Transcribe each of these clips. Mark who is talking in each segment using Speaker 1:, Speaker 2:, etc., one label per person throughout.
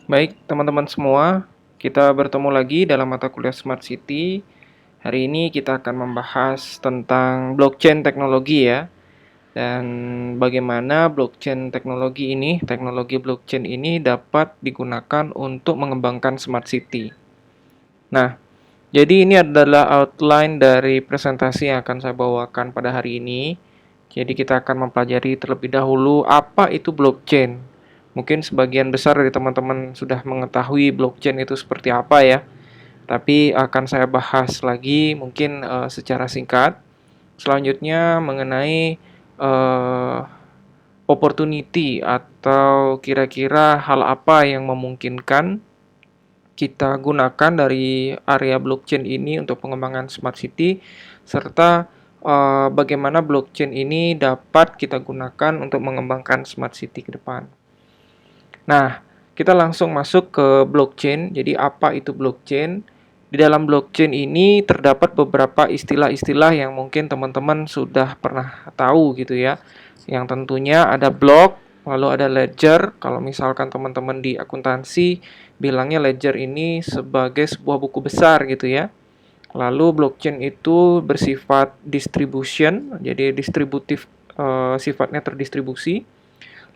Speaker 1: Baik, teman-teman semua, kita bertemu lagi dalam mata kuliah Smart City. Hari ini kita akan membahas tentang blockchain teknologi ya, dan bagaimana teknologi blockchain ini dapat digunakan untuk mengembangkan Smart City. Nah, jadi ini adalah outline dari presentasi yang akan saya bawakan pada hari ini. Jadi kita akan mempelajari terlebih dahulu apa itu blockchain. Mungkin sebagian besar dari teman-teman sudah mengetahui blockchain itu seperti apa ya. Tapi akan saya bahas lagi mungkin secara singkat. Selanjutnya mengenai uh, opportunity atau kira-kira hal apa yang memungkinkan kita gunakan dari area blockchain ini untuk pengembangan smart city serta bagaimana blockchain ini dapat kita gunakan untuk mengembangkan smart city ke depan. Nah, kita langsung masuk ke blockchain. Jadi apa itu blockchain? Di dalam blockchain ini terdapat beberapa istilah-istilah yang mungkin teman-teman sudah pernah tahu gitu ya. Yang tentunya ada block, lalu ada ledger. Kalau misalkan teman-teman di akuntansi bilangnya ledger ini sebagai sebuah buku besar gitu ya. Lalu blockchain itu bersifat distribution, jadi distributif, sifatnya terdistribusi.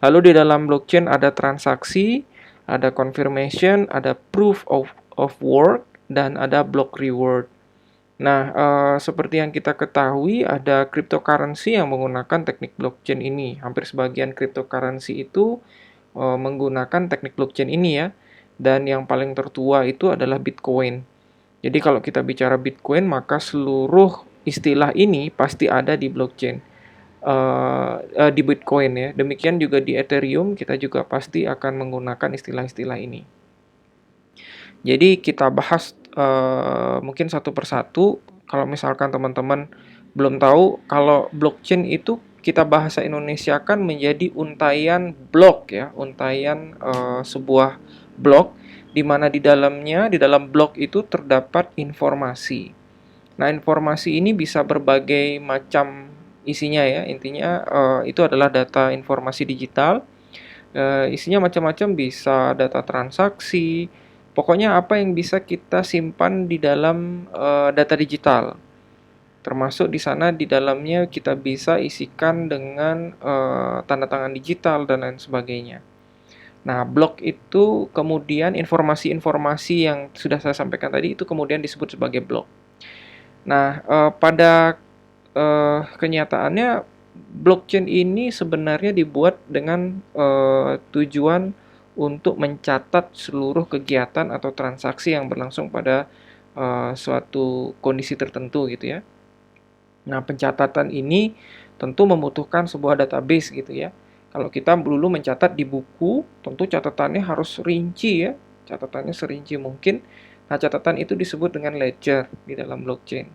Speaker 1: Lalu di dalam blockchain ada transaksi, ada confirmation, ada proof of work, dan ada block reward. Nah, seperti yang kita ketahui, ada cryptocurrency yang menggunakan teknik blockchain ini. Hampir sebagian cryptocurrency itu menggunakan teknik blockchain ini ya. Dan yang paling tertua itu adalah Bitcoin. Jadi kalau kita bicara Bitcoin, maka seluruh istilah ini pasti ada di blockchain, di Bitcoin ya. Demikian juga di Ethereum, kita juga pasti akan menggunakan istilah-istilah ini. Jadi kita bahas mungkin satu persatu. Kalau misalkan teman-teman belum tahu, kalau blockchain itu kita bahasa Indonesia kan menjadi untayan blok ya, untayan sebuah blok di mana di dalamnya, di dalam blok itu terdapat informasi. Nah, informasi ini bisa berbagai macam isinya ya. Intinya itu adalah data informasi digital. Isinya macam-macam, bisa data transaksi. Pokoknya apa yang bisa kita simpan di dalam data digital. Termasuk di sana di dalamnya kita bisa isikan dengan tanda tangan digital dan lain sebagainya. Nah, blok itu kemudian informasi-informasi yang sudah saya sampaikan tadi itu kemudian disebut sebagai blok. Nah, pada kenyataannya blockchain ini sebenarnya dibuat dengan tujuan untuk mencatat seluruh kegiatan atau transaksi yang berlangsung pada suatu kondisi tertentu gitu ya. Nah, pencatatan ini tentu membutuhkan sebuah database gitu ya. Kalau kita dulu mencatat di buku, tentu catatannya harus rinci ya, catatannya serinci mungkin. Nah, catatan itu disebut dengan ledger di dalam blockchain.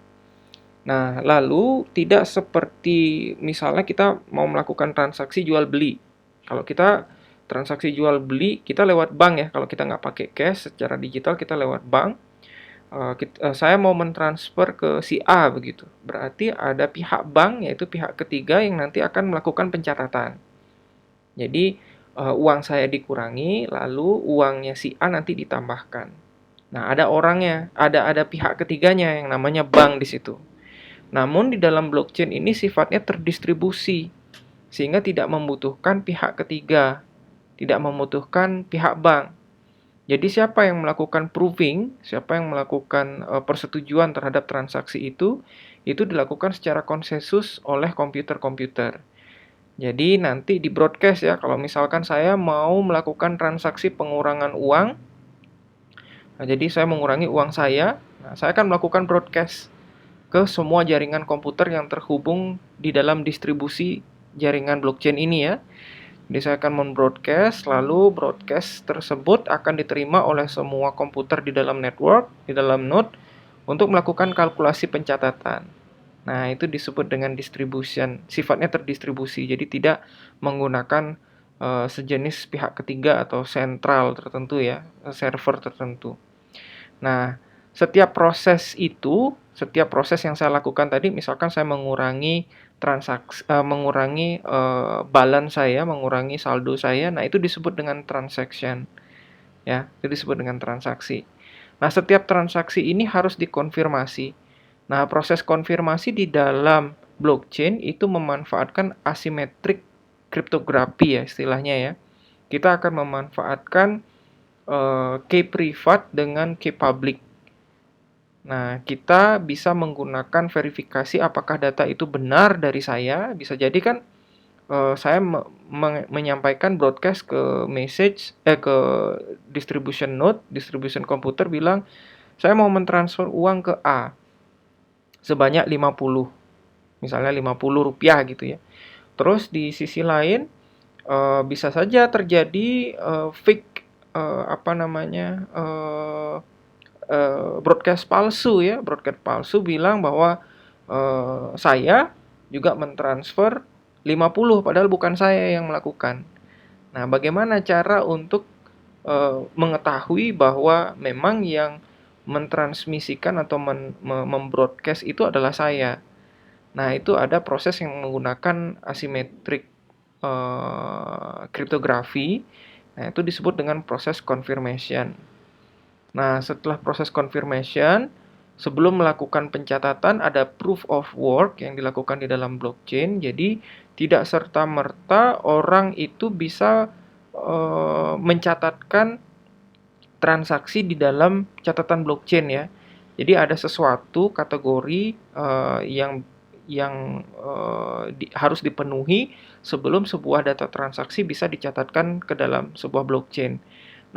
Speaker 1: Nah, lalu tidak seperti misalnya kita mau melakukan transaksi jual beli. Kalau kita transaksi jual beli, kita lewat bank ya. Kalau kita nggak pakai cash secara digital, kita lewat bank. Saya mau mentransfer ke si A begitu. Berarti ada pihak bank, yaitu pihak ketiga yang nanti akan melakukan pencatatan. Jadi uang saya dikurangi, lalu uangnya si A nanti ditambahkan. Nah, ada orangnya, ada pihak ketiganya yang namanya bank di situ. Namun di dalam blockchain ini sifatnya terdistribusi, sehingga tidak membutuhkan pihak ketiga, tidak membutuhkan pihak bank. Jadi siapa yang melakukan proving, siapa yang melakukan persetujuan terhadap transaksi itu dilakukan secara konsensus oleh komputer-komputer. Jadi nanti di broadcast ya, kalau misalkan saya mau melakukan transaksi pengurangan uang, nah jadi saya mengurangi uang saya, nah saya akan melakukan broadcast ke semua jaringan komputer yang terhubung di dalam distribusi jaringan blockchain ini ya. Jadi saya akan membroadcast, lalu broadcast tersebut akan diterima oleh semua komputer di dalam network, di dalam node, untuk melakukan kalkulasi pencatatan. Nah, itu disebut dengan distribution, sifatnya terdistribusi, jadi tidak menggunakan sejenis pihak ketiga atau sentral tertentu ya, server tertentu. Nah, setiap proses yang saya lakukan tadi, misalkan saya mengurangi transaksi, balance saya, mengurangi saldo saya, nah itu disebut dengan transaction. ya. Itu disebut dengan transaksi. Nah, setiap transaksi ini harus dikonfirmasi. Nah, proses konfirmasi di dalam blockchain itu memanfaatkan asymmetric cryptography ya istilahnya ya. Kita akan memanfaatkan key privat dengan key public. Nah, kita bisa menggunakan verifikasi apakah data itu benar dari saya. Bisa jadi kan saya menyampaikan broadcast ke ke distribution node, distribution komputer bilang, saya mau mentransfer uang ke A sebanyak 50, misalnya Rp50 gitu ya. Terus di sisi lain bisa saja terjadi fake apa namanya broadcast palsu ya, broadcast palsu bilang bahwa saya juga mentransfer 50 padahal bukan saya yang melakukan. Nah, bagaimana cara untuk mengetahui bahwa memang yang mentransmisikan atau membroadcast itu adalah saya. Nah, itu ada proses yang menggunakan asymmetric cryptography. Nah, itu disebut dengan proses confirmation. Nah, setelah proses confirmation, sebelum melakukan pencatatan ada proof of work yang dilakukan di dalam blockchain. Jadi, tidak serta-merta orang itu bisa mencatatkan transaksi di dalam catatan blockchain ya. Jadi ada sesuatu kategori yang harus dipenuhi sebelum sebuah data transaksi bisa dicatatkan ke dalam sebuah blockchain.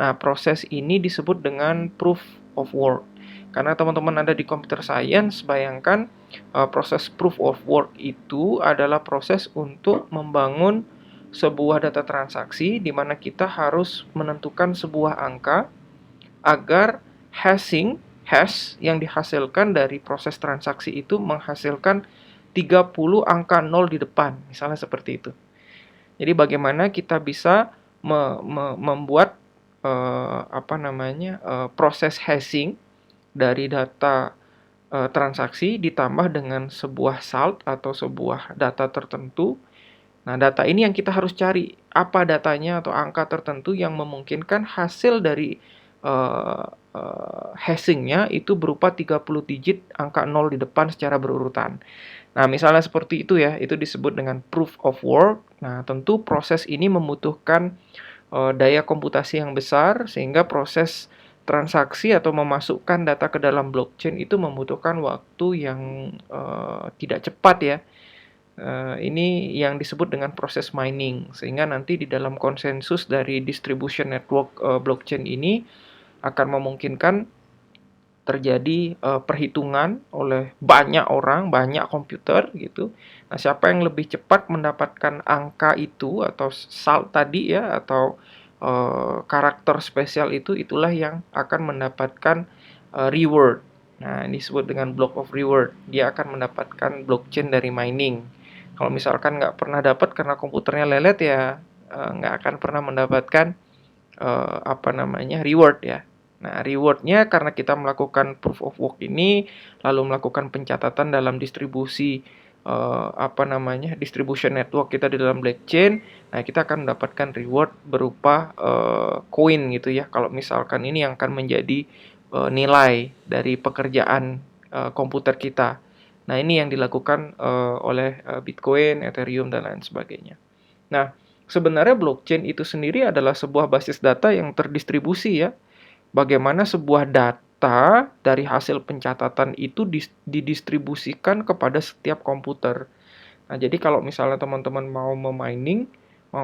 Speaker 1: Nah, proses ini disebut dengan proof of work. Karena teman-teman ada di computer science, bayangkan proses proof of work itu adalah proses untuk membangun sebuah data transaksi di mana kita harus menentukan sebuah angka agar hash yang dihasilkan dari proses transaksi itu menghasilkan 30 angka 0 di depan, misalnya seperti itu. Jadi bagaimana kita bisa membuat proses hashing dari data transaksi ditambah dengan sebuah salt atau sebuah data tertentu. Nah, data ini yang kita harus cari, apa datanya atau angka tertentu yang memungkinkan hasil dari hashingnya itu berupa 30 digit angka 0 di depan secara berurutan. Nah, misalnya seperti itu ya, itu disebut dengan proof of work. Nah, tentu proses ini membutuhkan daya komputasi yang besar, sehingga proses transaksi atau memasukkan data ke dalam blockchain itu membutuhkan waktu yang tidak cepat ya. Ini yang disebut dengan proses mining, sehingga nanti di dalam konsensus dari distribution network blockchain ini akan memungkinkan terjadi perhitungan oleh banyak orang, banyak komputer gitu. Nah, siapa yang lebih cepat mendapatkan angka itu atau salt tadi ya atau karakter spesial itu, itulah yang akan mendapatkan reward. Nah, ini disebut dengan block of reward. Dia akan mendapatkan blockchain dari mining. Kalau misalkan nggak pernah dapat karena komputernya lelet ya nggak akan pernah mendapatkan reward ya. Nah, rewardnya karena kita melakukan proof of work ini, lalu melakukan pencatatan dalam distribusi distribution network kita di dalam blockchain. Nah, kita akan mendapatkan reward berupa koin gitu ya. Kalau misalkan ini yang akan menjadi nilai dari pekerjaan komputer kita. Nah, ini yang dilakukan oleh Bitcoin, Ethereum, dan lain sebagainya. Nah, sebenarnya blockchain itu sendiri adalah sebuah basis data yang terdistribusi ya. Bagaimana sebuah data dari hasil pencatatan itu didistribusikan kepada setiap komputer. Nah, jadi kalau misalnya teman-teman mau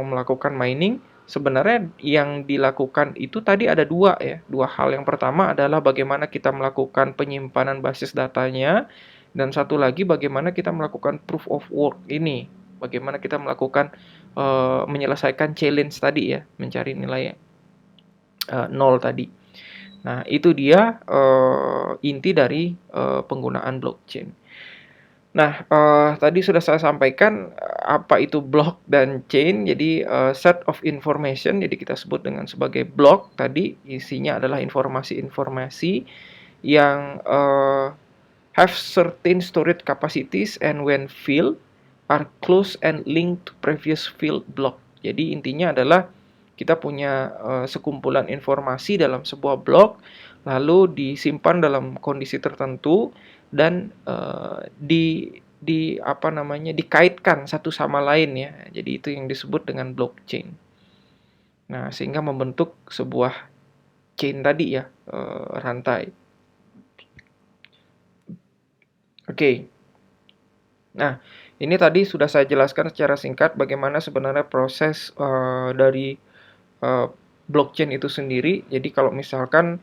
Speaker 1: melakukan mining, sebenarnya yang dilakukan itu tadi ada dua ya. Dua hal. Yang pertama adalah bagaimana kita melakukan penyimpanan basis datanya, dan satu lagi bagaimana kita melakukan proof of work ini. Bagaimana kita melakukan menyelesaikan challenge tadi ya, mencari nilai 0 tadi. Nah, itu dia inti dari penggunaan blockchain. Nah, tadi sudah saya sampaikan apa itu block dan chain. Jadi, set of information, jadi kita sebut dengan sebagai block tadi, isinya adalah informasi-informasi yang have certain storage capacities and when filled are close and linked to previous filled block. Jadi, intinya adalah Kita punya sekumpulan informasi dalam sebuah blok, lalu disimpan dalam kondisi tertentu dan dikaitkan satu sama lain ya. Jadi itu yang disebut dengan blockchain. Nah, sehingga membentuk sebuah chain tadi ya, rantai. Oke. Nah, ini tadi sudah saya jelaskan secara singkat bagaimana sebenarnya proses dari uh, blockchain itu sendiri. Jadi kalau misalkan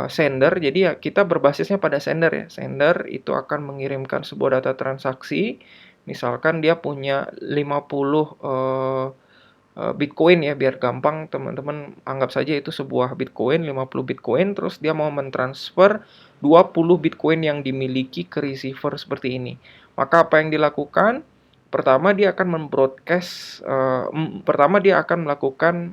Speaker 1: sender, jadi ya kita berbasisnya pada sender ya. Sender itu akan mengirimkan sebuah data transaksi. Misalkan dia punya 50 Bitcoin ya, biar gampang teman-teman anggap saja itu sebuah Bitcoin, 50 Bitcoin, terus dia mau mentransfer 20 Bitcoin yang dimiliki ke receiver seperti ini. Maka apa yang dilakukan? Pertama dia akan membroadcast, pertama dia akan melakukan,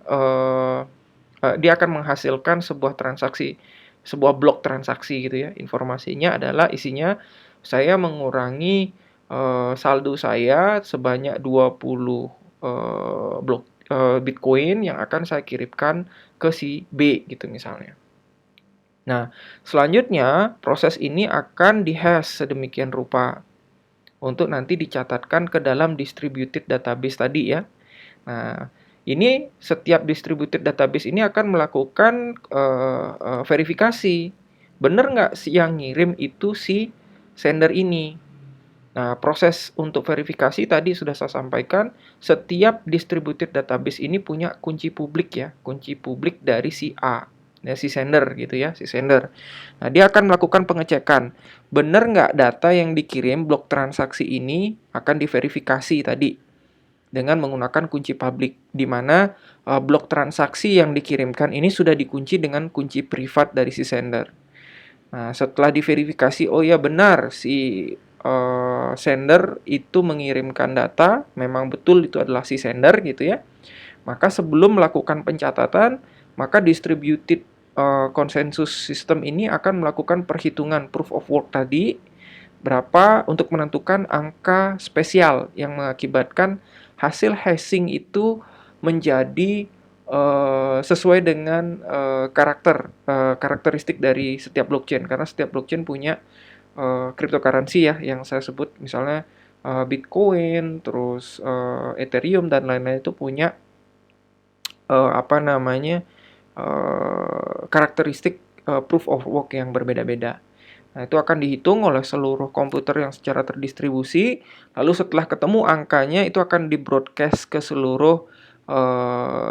Speaker 1: dia akan menghasilkan sebuah transaksi, sebuah blok transaksi gitu ya. Informasinya adalah isinya, saya mengurangi saldo saya sebanyak 20 blok Bitcoin yang akan saya kirimkan ke si B gitu misalnya. Nah, selanjutnya proses ini akan dihash sedemikian rupa untuk nanti dicatatkan ke dalam distributed database tadi ya. Nah, ini setiap distributed database ini akan melakukan verifikasi. Bener nggak si yang ngirim itu si sender ini? Nah, proses untuk verifikasi tadi sudah saya sampaikan, setiap distributed database ini punya kunci publik ya, kunci publik dari si A, ya, si sender gitu ya, si sender. Nah, dia akan melakukan pengecekan, benar nggak data yang dikirim blok transaksi ini akan diverifikasi tadi dengan menggunakan kunci publik, di mana blok transaksi yang dikirimkan ini sudah dikunci dengan kunci privat dari si sender. Nah, setelah diverifikasi, oh ya benar si sender itu mengirimkan data, memang betul itu adalah si sender gitu ya. Maka sebelum melakukan pencatatan, maka distributed consensus system ini akan melakukan perhitungan proof of work tadi, berapa untuk menentukan angka spesial yang mengakibatkan hasil hashing itu menjadi sesuai dengan karakteristik dari setiap blockchain, karena setiap blockchain punya cryptocurrency ya yang saya sebut, misalnya Bitcoin, terus Ethereum dan lain-lain itu punya karakteristik proof of work yang berbeda-beda. Nah, itu akan dihitung oleh seluruh komputer yang secara terdistribusi. Lalu setelah ketemu angkanya, itu akan di-broadcast ke seluruh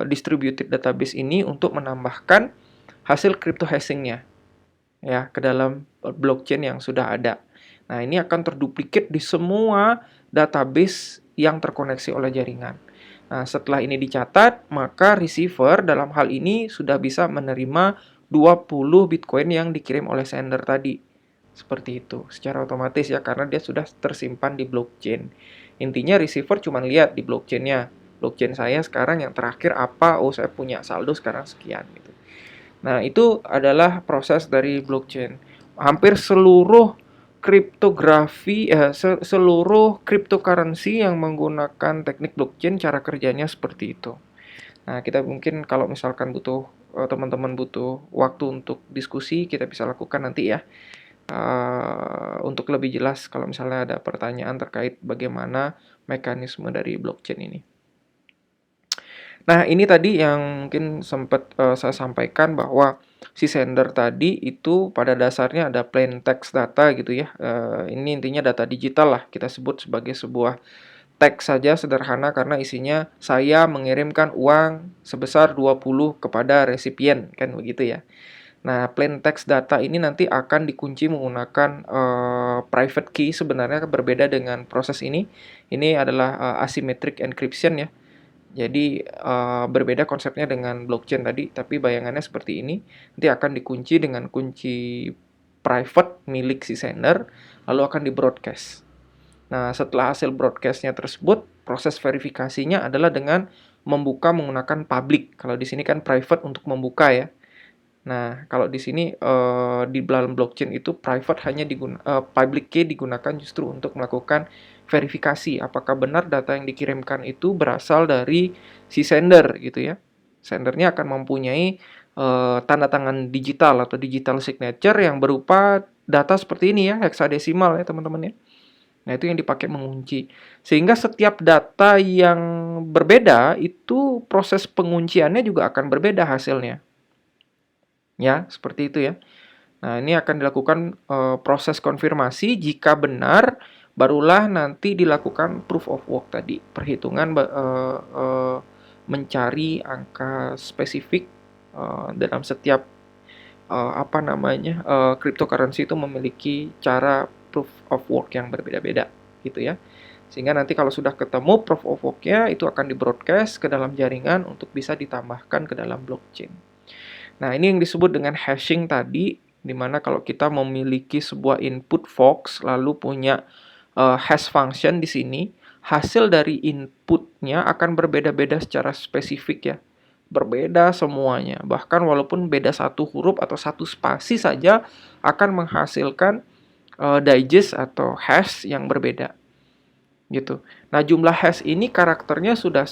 Speaker 1: distributed database ini untuk menambahkan hasil crypto hashing-nya ya ke dalam blockchain yang sudah ada. Nah, ini akan terduplikat di semua database yang terkoneksi oleh jaringan. Nah, setelah ini dicatat, maka receiver dalam hal ini sudah bisa menerima 20 Bitcoin yang dikirim oleh sender tadi. Seperti itu, secara otomatis ya, karena dia sudah tersimpan di blockchain. Intinya receiver cuma lihat di blockchainnya. Blockchain saya sekarang yang terakhir apa? Oh, saya punya saldo sekarang sekian gitu. Nah, itu adalah proses dari blockchain. Hampir seluruh seluruh cryptocurrency yang menggunakan teknik blockchain cara kerjanya seperti itu. Nah, kita mungkin kalau misalkan teman-teman butuh waktu untuk diskusi, kita bisa lakukan nanti ya. Untuk lebih jelas kalau misalnya ada pertanyaan terkait bagaimana mekanisme dari blockchain ini. Nah, ini tadi yang mungkin sempat saya sampaikan bahwa si sender tadi itu pada dasarnya ada plain text data gitu ya. Ini intinya data digital lah, kita sebut sebagai sebuah teks saja sederhana karena isinya saya mengirimkan uang sebesar 20 kepada resipien, kan begitu ya. Nah, plain text data ini nanti akan dikunci menggunakan private key, sebenarnya berbeda dengan proses ini. Ini adalah asymmetric encryption ya. Jadi berbeda konsepnya dengan blockchain tadi, tapi bayangannya seperti ini. Nanti akan dikunci dengan kunci private milik si sender, lalu akan di-broadcast. Nah, setelah hasil broadcast-nya tersebut, proses verifikasinya adalah dengan membuka menggunakan public. Kalau di sini kan private untuk membuka ya. Nah, kalau di sini di dalam blockchain itu private hanya public key digunakan justru untuk melakukan verifikasi apakah benar data yang dikirimkan itu berasal dari si sender gitu ya. Sendernya akan mempunyai tanda tangan digital atau digital signature yang berupa data seperti ini ya, heksadesimal ya teman-teman ya. Nah, itu yang dipakai mengunci. Sehingga setiap data yang berbeda itu proses pengunciannya juga akan berbeda hasilnya. Ya, seperti itu ya. Nah, ini akan dilakukan proses konfirmasi. Jika benar, barulah nanti dilakukan proof of work tadi. Perhitungan mencari angka spesifik dalam setiap cryptocurrency itu memiliki cara proof of work yang berbeda-beda gitu ya. Sehingga nanti kalau sudah ketemu proof of work-nya itu akan di-broadcast ke dalam jaringan untuk bisa ditambahkan ke dalam blockchain. Nah, ini yang disebut dengan hashing tadi, di mana kalau kita memiliki sebuah input Fox lalu punya hash function di sini, hasil dari inputnya akan berbeda-beda secara spesifik ya. Berbeda semuanya. Bahkan walaupun beda satu huruf atau satu spasi saja akan menghasilkan digest atau hash yang berbeda. Gitu. Nah, jumlah hash ini karakternya sudah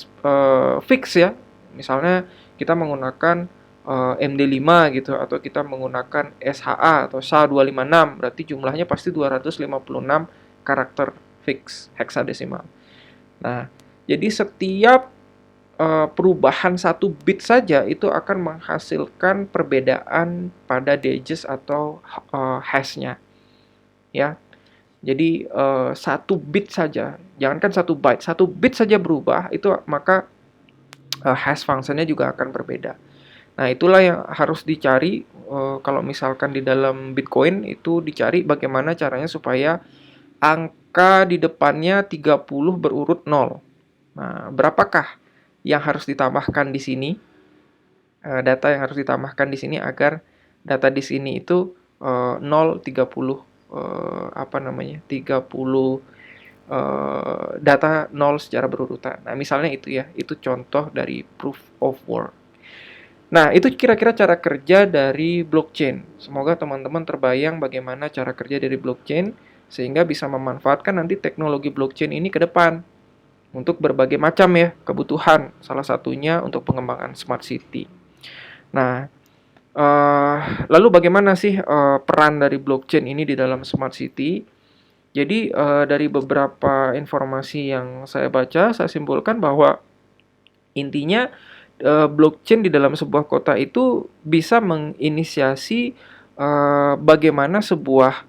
Speaker 1: fix ya. Misalnya kita menggunakan MD5 gitu atau kita menggunakan SHA atau SHA-256, berarti jumlahnya pasti 256 karakter fix heksadesimal. Nah, jadi setiap perubahan satu bit saja itu akan menghasilkan perbedaan pada digest atau hash-nya ya. Jadi satu bit saja, jangankan satu byte, satu bit saja berubah itu maka hash function-nya juga akan berbeda. Nah, itulah yang harus dicari kalau misalkan di dalam Bitcoin itu dicari bagaimana caranya supaya angka di depannya 30 berurut 0. Nah, berapakah yang harus ditambahkan di sini? Data yang harus ditambahkan di sini agar data di sini itu 0, 30 30 data 0 secara berurutan. Nah, misalnya itu ya, itu contoh dari proof of work. Nah, itu kira-kira cara kerja dari blockchain. Semoga teman-teman terbayang bagaimana cara kerja dari blockchain sehingga bisa memanfaatkan nanti teknologi blockchain ini ke depan untuk berbagai macam ya kebutuhan. Salah satunya untuk pengembangan smart city. Nah, lalu bagaimana sih peran dari blockchain ini di dalam smart city? Jadi dari beberapa informasi yang saya baca, saya simpulkan bahwa intinya blockchain di dalam sebuah kota itu bisa menginisiasi bagaimana sebuah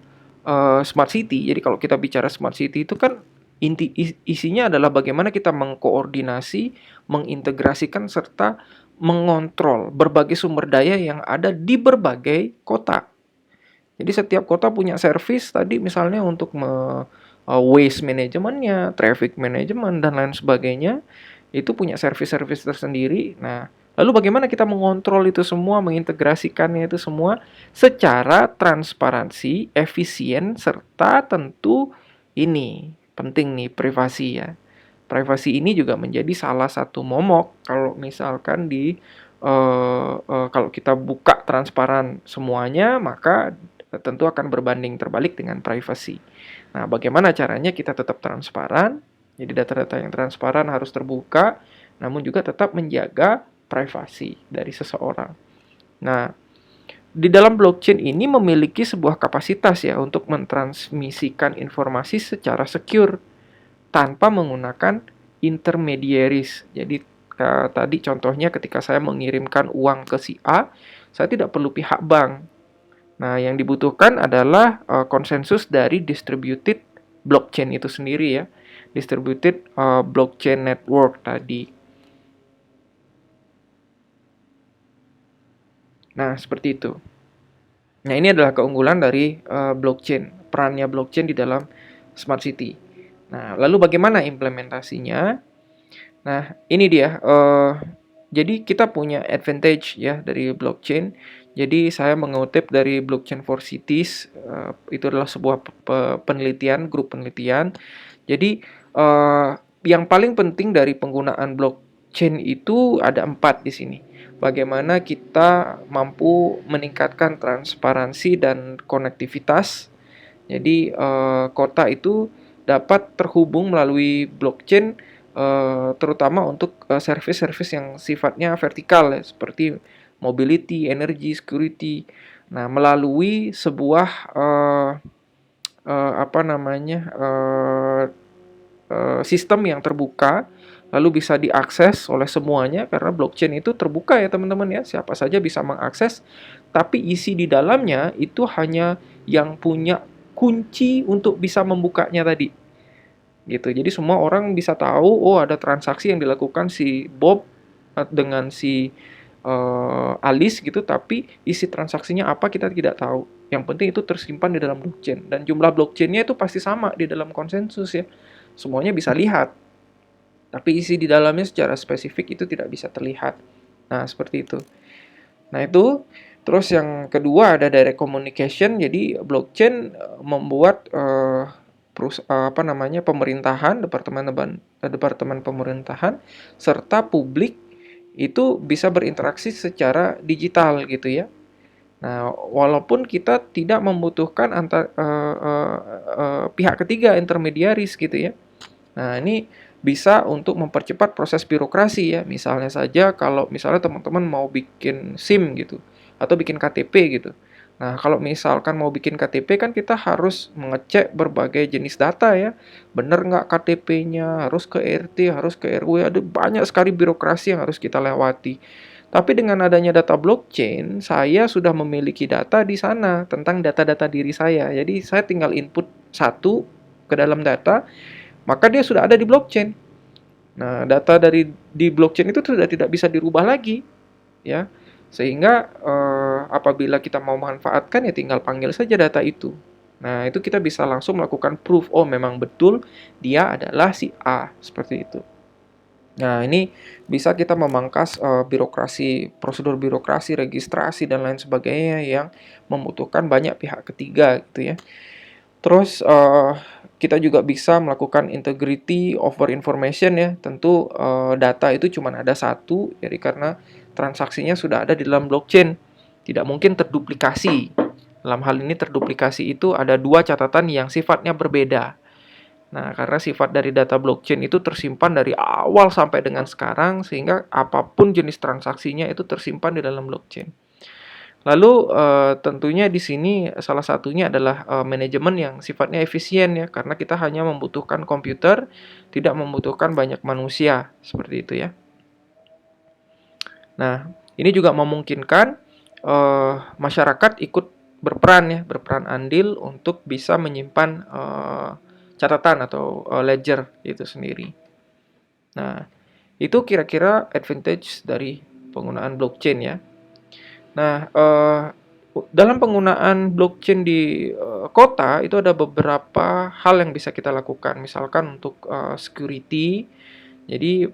Speaker 1: smart city. Jadi kalau kita bicara smart city itu kan isinya adalah bagaimana kita mengkoordinasi, mengintegrasikan serta mengontrol berbagai sumber daya yang ada di berbagai kota. Jadi setiap kota punya service tadi misalnya untuk waste manajemennya, traffic management dan lain sebagainya. Itu punya service-service tersendiri. Nah, lalu bagaimana kita mengontrol itu semua, mengintegrasikannya itu semua secara transparansi, efisien serta tentu ini penting nih privasi ya. Privasi ini juga menjadi salah satu momok kalau misalkan kalau kita buka transparan semuanya, maka tentu akan berbanding terbalik dengan privasi. Nah, bagaimana caranya kita tetap transparan? Jadi data-data yang transparan harus terbuka, namun juga tetap menjaga privasi dari seseorang. Nah, di dalam blockchain ini memiliki sebuah kapasitas ya untuk mentransmisikan informasi secara secure tanpa menggunakan intermediaries. Jadi tadi contohnya ketika saya mengirimkan uang ke si A, saya tidak perlu pihak bank. Nah, yang dibutuhkan adalah konsensus dari distributed blockchain itu sendiri ya. Distributed blockchain network tadi. Nah, seperti itu. Nah, ini adalah keunggulan dari blockchain, perannya blockchain di dalam smart city. Nah, lalu bagaimana implementasinya? Nah, ini dia. Jadi kita punya advantage ya dari blockchain. Jadi saya mengutip dari Blockchain for Cities, itu adalah sebuah penelitian, grup penelitian. Jadi yang paling penting dari penggunaan blockchain itu ada 4 di sini. Bagaimana kita mampu meningkatkan transparansi dan konektivitas. Jadi kota itu dapat terhubung melalui blockchain terutama untuk service-service yang sifatnya vertikal ya, seperti mobility, energy, security. Nah, melalui sebuah apa namanya sistem yang terbuka, lalu bisa diakses oleh semuanya karena blockchain itu terbuka ya teman-teman ya, siapa saja bisa mengakses, tapi isi di dalamnya itu hanya yang punya kunci untuk bisa membukanya tadi gitu. Jadi semua orang bisa tahu, oh ada transaksi yang dilakukan si Bob dengan si Alice gitu, tapi isi transaksinya apa kita tidak tahu. Yang penting itu tersimpan di dalam blockchain dan jumlah blockchainnya itu pasti sama di dalam konsensus ya. Semuanya bisa lihat, tapi isi di dalamnya secara spesifik itu tidak bisa terlihat. Nah, seperti itu. Nah, itu terus yang kedua ada direct communication. Jadi blockchain membuat apa namanya pemerintahan, departemen pemerintahan serta publik itu bisa berinteraksi secara digital gitu ya. Nah, walaupun kita tidak membutuhkan pihak ketiga intermediaris gitu ya. Nah, ini bisa untuk mempercepat proses birokrasi ya. Misalnya saja kalau misalnya teman-teman mau bikin SIM gitu atau bikin KTP gitu. Nah, kalau misalkan mau bikin KTP kan kita harus mengecek berbagai jenis data ya. Bener nggak KTP-nya, harus ke RT, harus ke RW, ada banyak sekali birokrasi yang harus kita lewati. Tapi dengan adanya data blockchain, saya sudah memiliki data di sana tentang data-data diri saya. Jadi saya tinggal input satu ke dalam data, maka dia sudah ada di blockchain. Nah, data dari di blockchain itu sudah tidak bisa dirubah lagi, ya. Sehingga apabila kita mau memanfaatkan ya tinggal panggil saja data itu. Nah, itu kita bisa langsung melakukan proof, oh memang betul dia adalah si A, seperti itu. Nah, ini bisa kita memangkas birokrasi, prosedur birokrasi, registrasi dan lain sebagainya yang membutuhkan banyak pihak ketiga gitu ya. Terus kita juga bisa melakukan integrity over information ya. Tentu data itu cuma ada satu, jadi karena transaksinya sudah ada di dalam blockchain, tidak mungkin terduplikasi. Dalam hal ini terduplikasi itu ada dua catatan yang sifatnya berbeda. Nah, karena sifat dari data blockchain itu tersimpan dari awal sampai dengan sekarang, sehingga apapun jenis transaksinya itu tersimpan di dalam blockchain. Lalu tentunya di sini salah satunya adalah manajemen yang sifatnya efisien ya, karena kita hanya membutuhkan komputer, tidak membutuhkan banyak manusia, seperti itu ya. Nah, ini juga memungkinkan masyarakat ikut berperan ya, berperan andil untuk bisa menyimpan catatan atau ledger itu sendiri. Nah, itu kira-kira advantage dari penggunaan blockchain ya. Nah, dalam penggunaan blockchain di kota itu ada beberapa hal yang bisa kita lakukan. Misalkan untuk security, jadi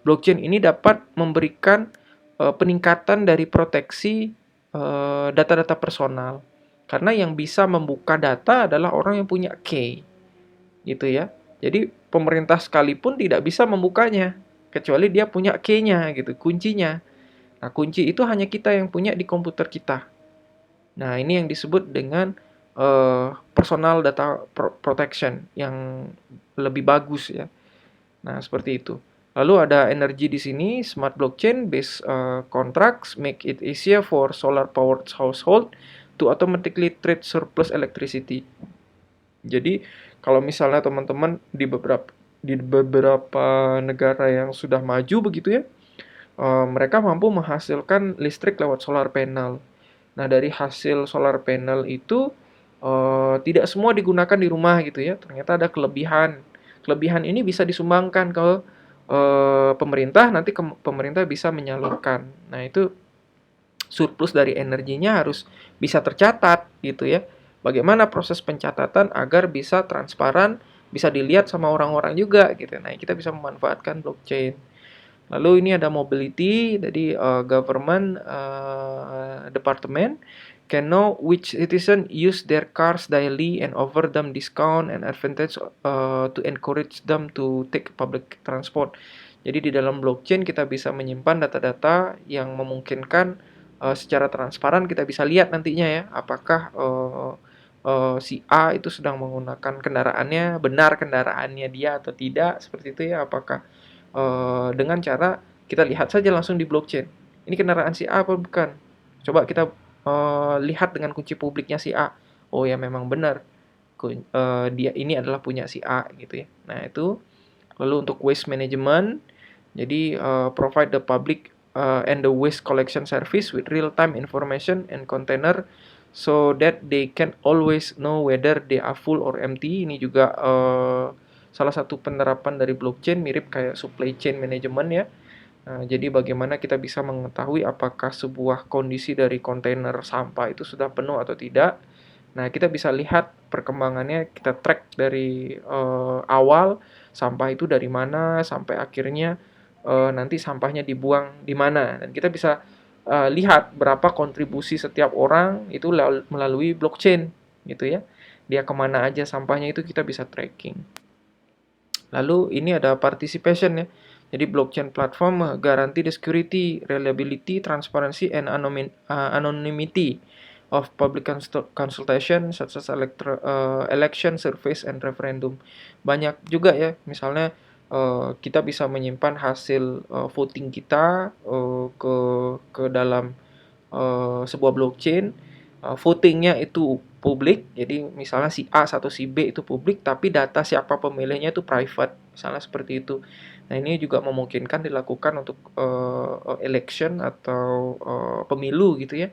Speaker 1: blockchain ini dapat memberikan peningkatan dari proteksi data-data personal. Karena yang bisa membuka data adalah orang yang punya key, gitu ya. Jadi pemerintah sekalipun tidak bisa membukanya kecuali dia punya key-nya gitu, kuncinya. Nah, kunci itu hanya kita yang punya di komputer kita. Nah, ini yang disebut dengan personal data protection yang lebih bagus ya. Nah, seperti itu. Lalu ada energi di sini, smart blockchain based contracts make it easier for solar powered household to automatically trade surplus electricity. Jadi, kalau misalnya teman-teman di beberapa negara yang sudah maju begitu ya, mereka mampu menghasilkan listrik lewat solar panel. Nah, dari hasil solar panel itu tidak semua digunakan di rumah gitu ya. Ternyata ada kelebihan. Kelebihan ini bisa disumbangkan ke pemerintah, nanti pemerintah bisa menyalurkan. Nah, itu surplus dari energinya harus bisa tercatat gitu ya. Bagaimana proses pencatatan agar bisa transparan, bisa dilihat sama orang-orang juga gitu. Nah, kita bisa memanfaatkan blockchain. Lalu ini ada mobility, jadi government department can know which citizen use their cars daily and offer them discount and advantage to encourage them to take public transport. Jadi di dalam blockchain kita bisa menyimpan data-data yang memungkinkan secara transparan kita bisa lihat nantinya ya, apakah si A itu sedang menggunakan kendaraannya, benar kendaraannya dia atau tidak, seperti itu ya. Apakah dengan cara kita lihat saja langsung di blockchain. Ini kendaraan si A apa bukan? Coba kita lihat dengan kunci publiknya si A. Oh ya memang benar. Dia ini adalah punya si A gitu ya. Nah, itu. Lalu untuk waste management, jadi provide the public and the waste collection service with real-time information and container so that they can always know whether they are full or empty. Ini juga salah satu penerapan dari blockchain, mirip kayak supply chain management ya. Jadi bagaimana kita bisa mengetahui apakah sebuah kondisi dari kontainer sampah itu sudah penuh atau tidak. Nah, kita bisa lihat perkembangannya, kita track dari awal sampah itu dari mana sampai akhirnya nanti sampahnya dibuang di mana. Dan kita bisa lihat berapa kontribusi setiap orang itu melalui blockchain gitu ya. Dia kemana aja sampahnya itu kita bisa tracking. Lalu ini ada participation ya. Jadi blockchain platform guarantee the security, reliability, transparency, and anonymity of public consultation such as election, surveys, and referendum. Banyak juga ya, misalnya kita bisa menyimpan hasil voting kita ke dalam sebuah blockchain. Votingnya itu publik, jadi misalnya si A atau si B itu publik, tapi data siapa pemilihnya itu private, misalnya seperti itu. Nah, ini juga memungkinkan dilakukan untuk election atau pemilu gitu ya.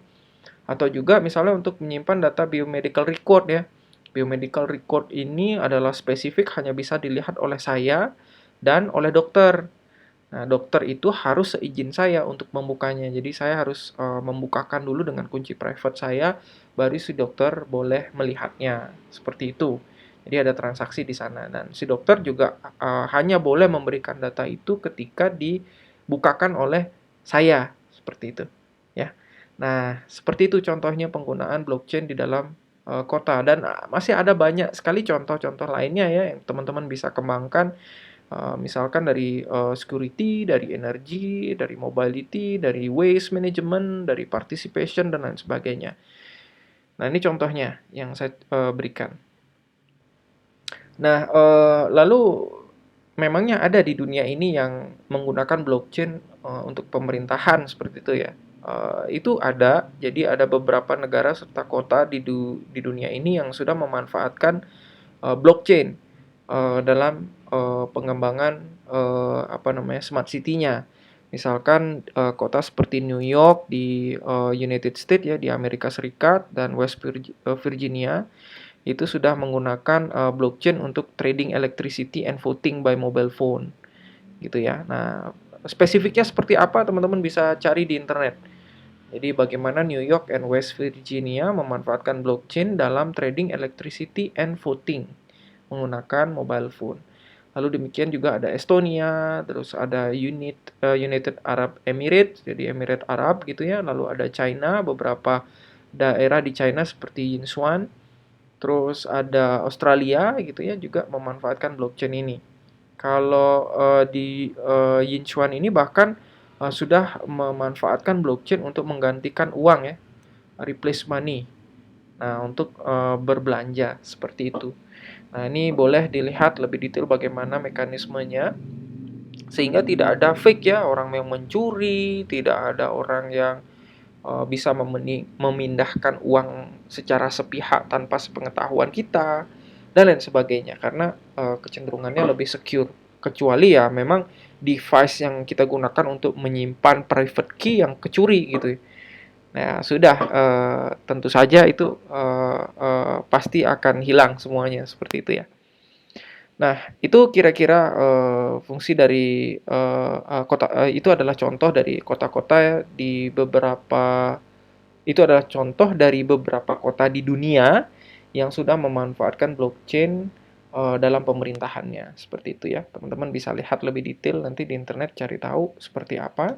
Speaker 1: Atau juga misalnya untuk menyimpan data biomedical record ya. Biomedical record ini adalah spesifik, hanya bisa dilihat oleh saya dan oleh dokter. Nah, dokter itu harus seizin saya untuk membukanya. Jadi saya harus membukakan dulu dengan kunci private saya, baru si dokter boleh melihatnya. Seperti itu. Jadi ada transaksi di sana, dan si dokter juga hanya boleh memberikan data itu ketika dibukakan oleh saya, seperti itu. Ya. Nah, seperti itu contohnya penggunaan blockchain di dalam kota, dan masih ada banyak sekali contoh-contoh lainnya ya yang teman-teman bisa kembangkan. Misalkan dari security, dari energi, dari mobility, dari waste management, dari participation, dan lain sebagainya. Nah, ini contohnya yang saya berikan. Nah, lalu memangnya ada di dunia ini yang menggunakan blockchain untuk pemerintahan seperti itu ya? Itu ada, jadi ada beberapa negara serta kota di dunia ini yang sudah memanfaatkan blockchain dalam pengembangan smart city-nya. Misalkan kota seperti New York di United States ya, di Amerika Serikat, dan West Virginia itu sudah menggunakan blockchain untuk trading electricity and voting by mobile phone gitu ya. Nah, spesifiknya seperti apa teman-teman bisa cari di internet. Jadi bagaimana New York and West Virginia memanfaatkan blockchain dalam trading electricity and voting menggunakan mobile phone. Lalu demikian juga ada Estonia, terus ada United Arab Emirates, jadi Emirat Arab gitu ya. Lalu ada China, beberapa daerah di China seperti Yinchuan. Terus ada Australia gitu ya, juga memanfaatkan blockchain ini. Kalau di Yinchuan ini bahkan sudah memanfaatkan blockchain untuk menggantikan uang ya, replace money. Nah, untuk berbelanja seperti itu. Nah, ini boleh dilihat lebih detail bagaimana mekanismenya, sehingga tidak ada fake ya, orang yang mencuri, tidak ada orang yang bisa memindahkan uang secara sepihak tanpa sepengetahuan kita, dan lain sebagainya, karena kecenderungannya lebih secure. Kecuali ya memang device yang kita gunakan untuk menyimpan private key yang kecuri gitu. Nah, sudah tentu saja itu pasti akan hilang semuanya, seperti itu ya. Nah, itu kira-kira fungsi dari kota. Itu adalah contoh dari kota-kota di beberapa. Itu adalah contoh dari beberapa kota di dunia yang sudah memanfaatkan blockchain dalam pemerintahannya. Seperti itu ya. Teman-teman bisa lihat lebih detail nanti di internet, cari tahu seperti apa.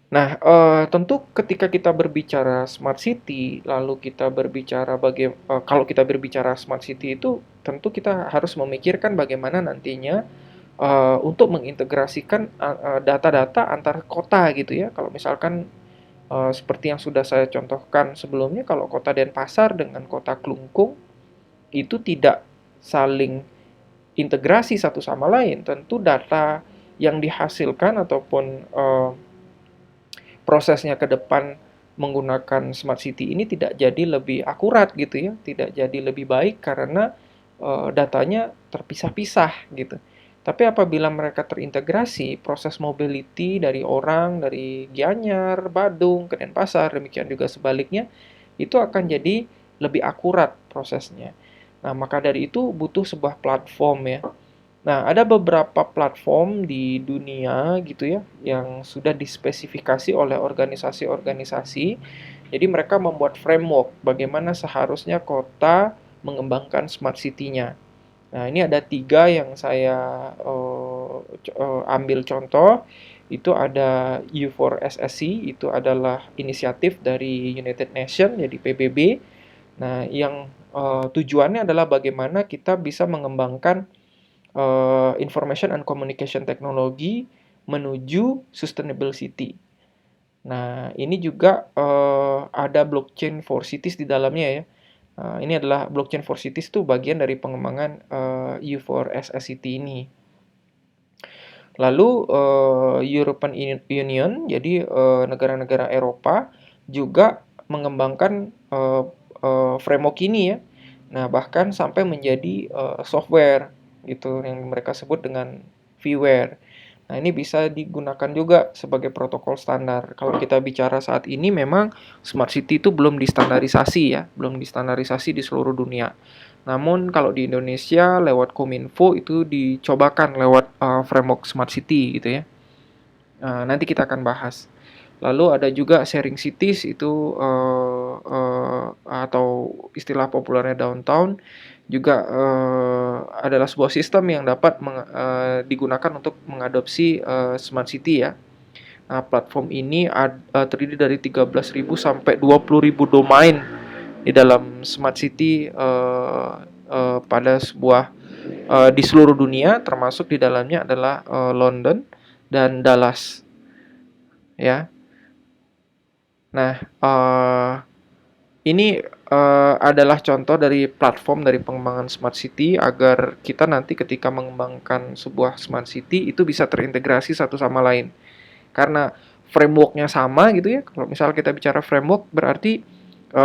Speaker 1: Nah, tentu ketika kita berbicara smart city, lalu kita berbicara kalau kita berbicara smart city itu tentu kita harus memikirkan bagaimana nantinya untuk mengintegrasikan data-data antar kota gitu ya. Kalau misalkan Seperti yang sudah saya contohkan sebelumnya, kalau kota Denpasar dengan kota Klungkung itu tidak saling integrasi satu sama lain, tentu data yang dihasilkan ataupun prosesnya ke depan menggunakan smart city ini tidak jadi lebih akurat gitu ya, tidak jadi lebih baik karena datanya terpisah-pisah gitu. Tapi apabila mereka terintegrasi, proses mobility dari orang dari Gianyar, Badung ke Denpasar, demikian juga sebaliknya, itu akan jadi lebih akurat prosesnya. Nah, maka dari itu butuh sebuah platform ya. Nah, ada beberapa platform di dunia gitu ya, yang sudah dispesifikasi oleh organisasi-organisasi. Jadi mereka membuat framework bagaimana seharusnya kota mengembangkan smart city-nya. Nah, ini ada 3 yang saya ambil contoh. Itu ada U4SSC, itu adalah inisiatif dari United Nations, jadi PBB. Nah, yang tujuannya adalah bagaimana kita bisa mengembangkan Information and Communication Technology menuju Sustainable City. Nah, ini juga ada blockchain for cities di dalamnya ya. Ini adalah blockchain for cities itu bagian dari pengembangan U4SSCT ini. Lalu European Union, jadi negara-negara Eropa juga mengembangkan framework ini ya. Nah, bahkan sampai menjadi software gitu yang mereka sebut dengan VWare. Nah, ini bisa digunakan juga sebagai protokol standar. Kalau kita bicara saat ini memang smart city itu belum distandarisasi ya, belum distandarisasi di seluruh dunia. Namun kalau di Indonesia lewat Kominfo itu dicobakan lewat framework smart city gitu ya. Nanti kita akan bahas. Lalu ada juga sharing cities itu atau istilah populernya downtown juga adalah sebuah sistem yang dapat digunakan untuk mengadopsi smart city ya. Nah, platform ini terdiri dari 13.000 sampai 20.000 domain di dalam smart city pada sebuah di seluruh dunia, termasuk di dalamnya adalah London dan Dallas ya. Nah, ini adalah contoh dari platform dari pengembangan smart city agar kita nanti ketika mengembangkan sebuah smart city itu bisa terintegrasi satu sama lain. Karena frameworknya sama gitu ya. Kalau misal kita bicara framework berarti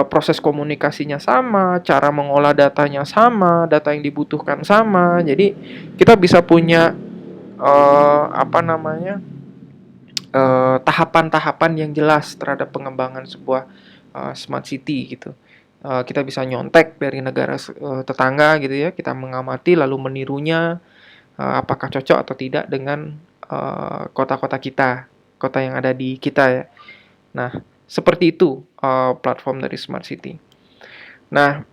Speaker 1: proses komunikasinya sama, cara mengolah datanya sama, data yang dibutuhkan sama. Jadi kita bisa punya apa namanya tahapan-tahapan yang jelas terhadap pengembangan sebuah smart city gitu. Kita bisa nyontek dari negara tetangga gitu ya, kita mengamati lalu menirunya apakah cocok atau tidak dengan kota-kota kita, kota yang ada di kita ya. Nah, seperti itu platform dari smart city. Nah,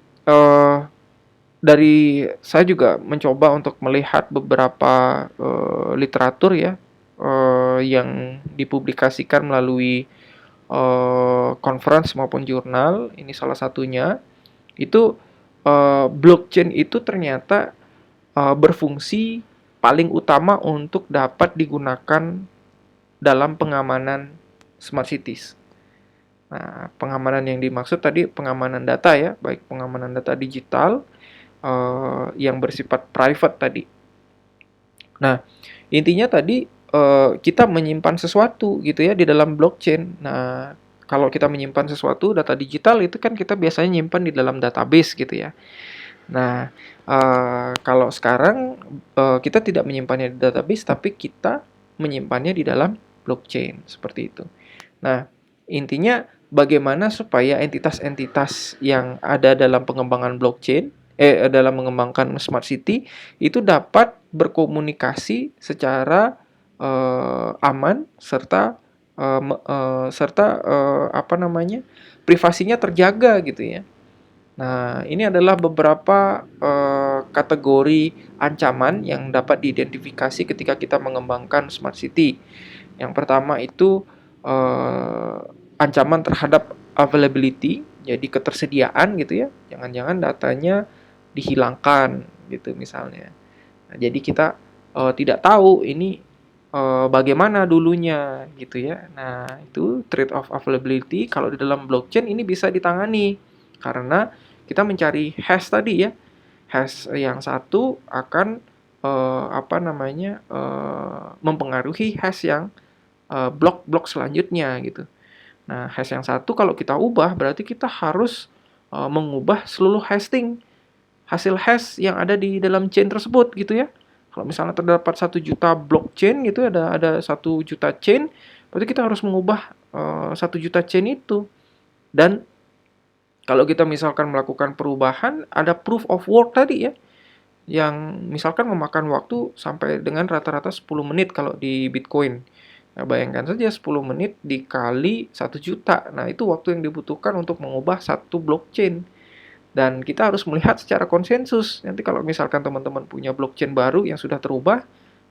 Speaker 1: dari saya juga mencoba untuk melihat beberapa literatur ya yang dipublikasikan melalui conference maupun jurnal. Ini salah satunya. Itu blockchain itu ternyata berfungsi paling utama untuk dapat digunakan dalam pengamanan smart cities. Nah, pengamanan yang dimaksud tadi pengamanan data ya, baik pengamanan data digital yang bersifat private tadi. Nah, intinya tadi kita menyimpan sesuatu gitu ya di dalam blockchain. Nah, kalau kita menyimpan sesuatu data digital itu kan kita biasanya nyimpan di dalam database gitu ya. Nah, kalau sekarang kita tidak menyimpannya di database, tapi kita menyimpannya di dalam blockchain seperti itu. Nah, intinya bagaimana supaya entitas-entitas yang ada dalam pengembangan blockchain, dalam mengembangkan smart city itu dapat berkomunikasi secara aman serta apa namanya privasinya terjaga gitu ya. Nah, ini adalah beberapa kategori ancaman yang dapat diidentifikasi ketika kita mengembangkan smart city. Yang pertama itu ancaman terhadap availability, jadi ketersediaan gitu ya. Jangan-jangan datanya dihilangkan gitu misalnya. Nah, jadi kita tidak tahu ini bagaimana dulunya gitu ya. Nah, itu trade of availability kalau di dalam blockchain ini bisa ditangani karena kita mencari hash tadi ya. Hash yang satu akan mempengaruhi hash yang blok-blok selanjutnya gitu. Nah, hash yang satu kalau kita ubah berarti kita harus mengubah seluruh hasil hash yang ada di dalam chain tersebut gitu ya. Kalau misalnya terdapat 1 juta blockchain gitu, ada 1 juta chain, berarti kita harus mengubah 1 juta chain itu. Dan kalau kita misalkan melakukan perubahan, ada proof of work tadi ya, yang misalkan memakan waktu sampai dengan rata-rata 10 menit kalau di Bitcoin. Nah, bayangkan saja 10 menit dikali 1 juta. Nah, itu waktu yang dibutuhkan untuk mengubah satu blockchain. Dan kita harus melihat secara konsensus. Nanti kalau misalkan teman-teman punya blockchain baru yang sudah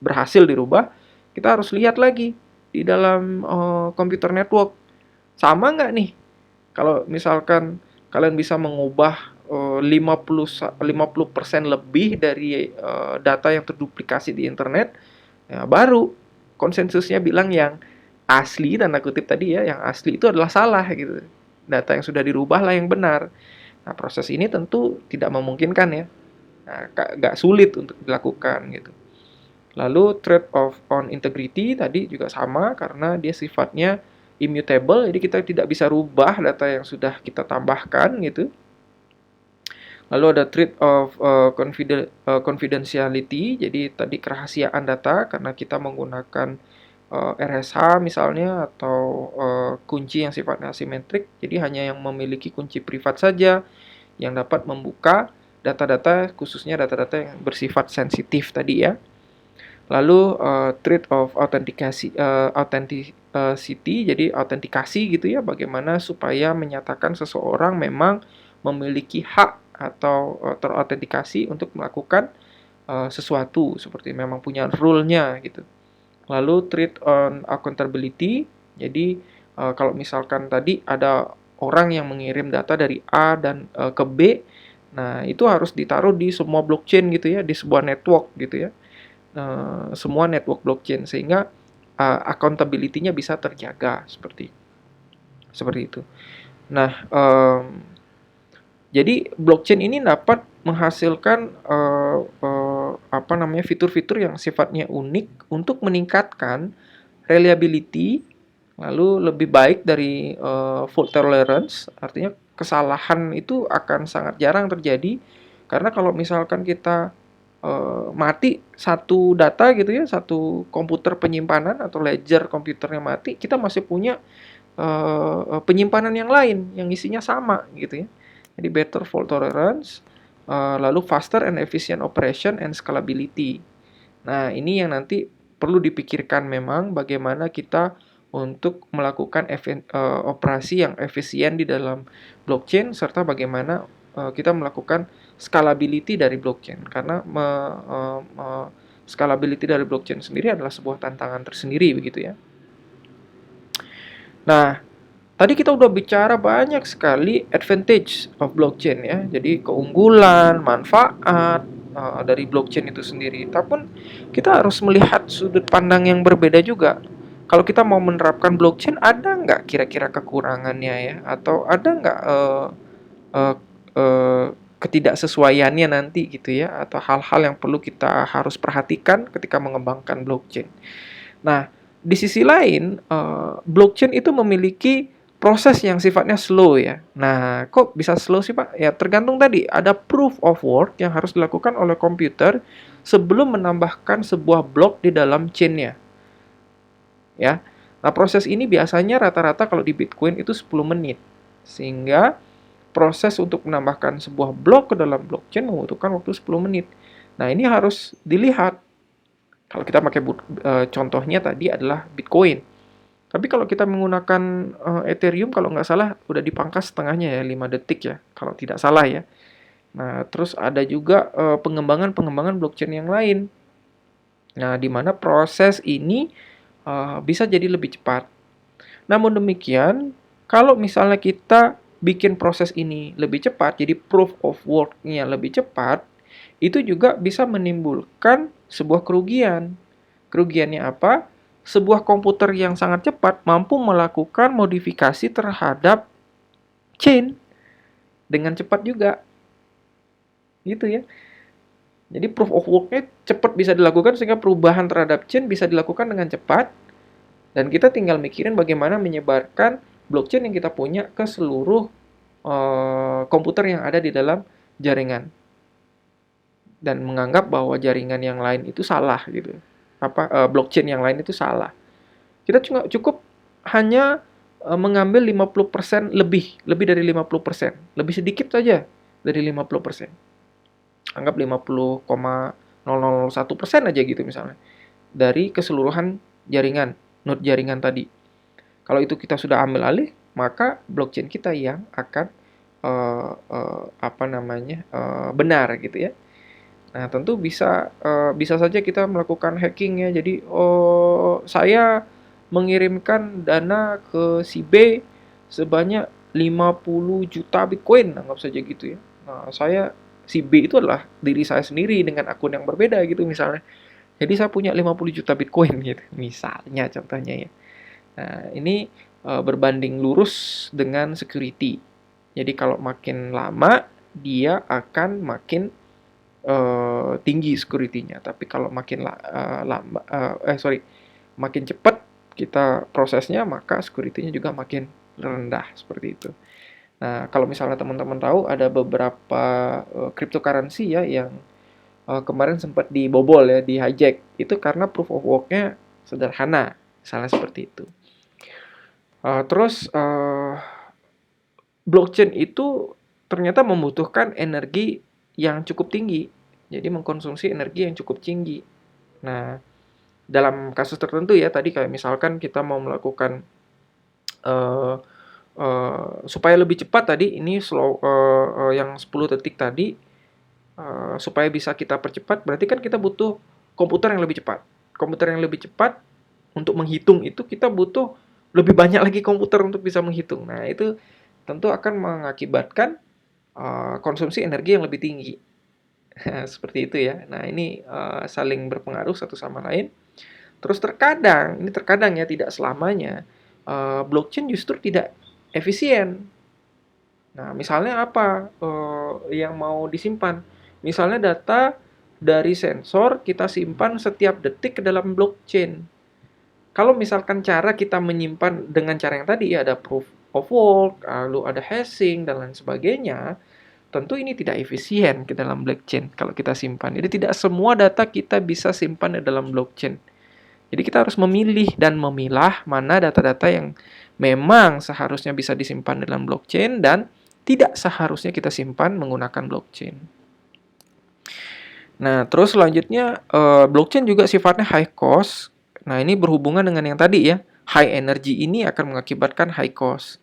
Speaker 1: berhasil dirubah, kita harus lihat lagi di dalam computer network. Sama nggak nih? Kalau misalkan kalian bisa mengubah 50% lebih dari data yang terduplikasi di internet, ya baru konsensusnya bilang yang asli, tanda kutip tadi ya, yang asli itu adalah salah gitu. Data yang sudah dirubah lah yang benar. Nah, proses ini tentu tidak memungkinkan ya. Nah, agak sulit untuk dilakukan gitu. Lalu trade off on integrity tadi juga sama karena dia sifatnya immutable, jadi kita tidak bisa rubah data yang sudah kita tambahkan gitu. Lalu ada trade of confidentiality, jadi tadi kerahasiaan data karena kita menggunakan RSH misalnya atau kunci yang sifatnya asimetrik, jadi hanya yang memiliki kunci privat saja yang dapat membuka data-data, khususnya data-data yang bersifat sensitif tadi ya. Lalu trade of authenticity, jadi autentikasi gitu ya, bagaimana supaya menyatakan seseorang memang memiliki hak atau terautentikasi untuk melakukan sesuatu, seperti memang punya rule-nya gitu. Lalu trade on accountability, jadi kalau misalkan tadi ada orang yang mengirim data dari A dan ke B, nah itu harus ditaruh di semua blockchain gitu ya, di sebuah network gitu ya, semua network blockchain sehingga accountability-nya bisa terjaga seperti itu. Nah, jadi blockchain ini dapat menghasilkan fitur-fitur yang sifatnya unik untuk meningkatkan reliability, lalu lebih baik dari fault tolerance, artinya kesalahan itu akan sangat jarang terjadi karena kalau misalkan kita mati satu data gitu ya, satu komputer penyimpanan atau ledger komputernya mati, kita masih punya penyimpanan yang lain yang isinya sama gitu ya. Jadi better fault tolerance, lalu faster and efficient operation and scalability. Nah, ini yang nanti perlu dipikirkan memang bagaimana kita untuk melakukan operasi yang efisien di dalam blockchain serta bagaimana kita melakukan scalability dari blockchain karena scalability dari blockchain sendiri adalah sebuah tantangan tersendiri begitu ya. Nah, tadi kita udah bicara banyak sekali advantage of blockchain ya. Jadi keunggulan, manfaat dari blockchain itu sendiri. Tapi kita harus melihat sudut pandang yang berbeda juga. Kalau kita mau menerapkan blockchain, ada nggak kira-kira kekurangannya ya? Atau ada nggak uh, uh, ketidaksesuaiannya nanti gitu ya? Atau hal-hal yang perlu kita harus perhatikan ketika mengembangkan blockchain. Nah, di sisi lain, blockchain itu memiliki proses yang sifatnya slow ya. Nah, kok bisa slow sih Pak? Ya tergantung tadi, ada proof of work yang harus dilakukan oleh komputer sebelum menambahkan sebuah blok di dalam chain-nya. Ya. Nah, proses ini biasanya rata-rata kalau di Bitcoin itu 10 menit. Sehingga proses untuk menambahkan sebuah blok ke dalam blockchain membutuhkan waktu 10 menit. Nah, ini harus dilihat. Kalau kita pakai contohnya tadi adalah Bitcoin. Tapi kalau kita menggunakan Ethereum, kalau nggak salah udah dipangkas setengahnya ya, 5 detik ya, kalau tidak salah ya. Nah, terus ada juga pengembangan blockchain yang lain. Nah, di mana proses ini bisa jadi lebih cepat. Namun demikian, kalau misalnya kita bikin proses ini lebih cepat, jadi proof of work-nya lebih cepat, itu juga bisa menimbulkan sebuah kerugian. Kerugiannya apa? Sebuah komputer yang sangat cepat mampu melakukan modifikasi terhadap chain dengan cepat juga, gitu ya. Jadi proof of work-nya cepat bisa dilakukan sehingga perubahan terhadap chain bisa dilakukan dengan cepat, dan kita tinggal mikirin bagaimana menyebarkan blockchain yang kita punya ke seluruh komputer yang ada di dalam jaringan, dan menganggap bahwa jaringan yang lain itu salah gitu. Blockchain yang lain itu salah. Kita cukup hanya mengambil 50% lebih dari 50%, lebih sedikit saja dari 50%. Anggap 50,001% aja gitu misalnya dari keseluruhan jaringan, node jaringan tadi. Kalau itu kita sudah ambil alih, maka blockchain kita yang akan benar gitu ya. Nah, tentu bisa saja kita melakukan hacking ya. Jadi, saya mengirimkan dana ke si B sebanyak 50 juta Bitcoin, anggap saja gitu ya. Nah, si B itu adalah diri saya sendiri dengan akun yang berbeda gitu misalnya. Jadi saya punya 50 juta Bitcoin gitu, misalnya contohnya ya. Nah, ini berbanding lurus dengan security. Jadi kalau makin lama dia akan makin tinggi security-nya. Tapi kalau makin makin cepat kita prosesnya, maka security-nya juga makin rendah seperti itu. Nah, kalau misalnya teman-teman tahu ada beberapa cryptocurrency ya yang kemarin sempat dibobol ya, di hijack. Itu karena proof of work-nya sederhana, misalnya seperti itu. Terus blockchain itu ternyata membutuhkan energi yang cukup tinggi. Jadi mengkonsumsi energi yang cukup tinggi. Nah, dalam kasus tertentu ya, tadi kayak misalkan kita mau melakukan supaya lebih cepat tadi, ini yang 10 detik tadi, supaya bisa kita percepat, berarti kan kita butuh komputer yang lebih cepat. Komputer yang lebih cepat untuk menghitung itu kita butuh lebih banyak lagi komputer untuk bisa menghitung. Nah, itu tentu akan mengakibatkan konsumsi energi yang lebih tinggi. Seperti itu ya. Nah, ini saling berpengaruh satu sama lain. Terus terkadang ya, tidak selamanya, blockchain justru tidak efisien. Nah, misalnya apa yang mau disimpan? Misalnya data dari sensor kita simpan setiap detik ke dalam blockchain. Kalau misalkan cara kita menyimpan dengan cara yang tadi, ada proof of work, lalu ada hashing, dan lain sebagainya, tentu ini tidak efisien ke dalam blockchain kalau kita simpan. Jadi tidak semua data kita bisa simpan di dalam blockchain. Jadi kita harus memilih dan memilah mana data-data yang memang seharusnya bisa disimpan dalam blockchain dan tidak seharusnya kita simpan menggunakan blockchain. Nah, terus selanjutnya blockchain juga sifatnya high cost. Nah, ini berhubungan dengan yang tadi ya. High energy ini akan mengakibatkan high cost.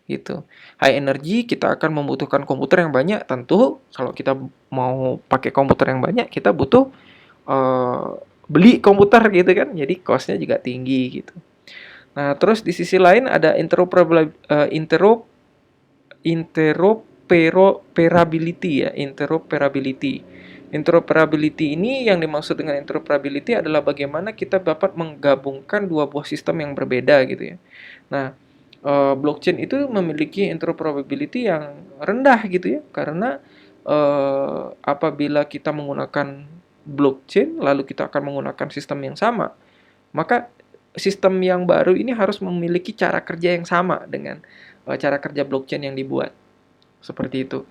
Speaker 1: Gitu. High energy kita akan membutuhkan komputer yang banyak. Tentu kalau kita mau pakai komputer yang banyak, kita butuh beli komputer gitu kan. Jadi cost-nya juga tinggi gitu. Nah, terus di sisi lain ada interoperability ya, interoperability. Interoperability ini, yang dimaksud dengan interoperability adalah bagaimana kita dapat menggabungkan dua buah sistem yang berbeda gitu ya. Nah, blockchain itu memiliki interoperability yang rendah gitu ya, karena apabila kita menggunakan blockchain lalu kita akan menggunakan sistem yang sama, maka sistem yang baru ini harus memiliki cara kerja yang sama dengan cara kerja blockchain yang dibuat. Seperti itu.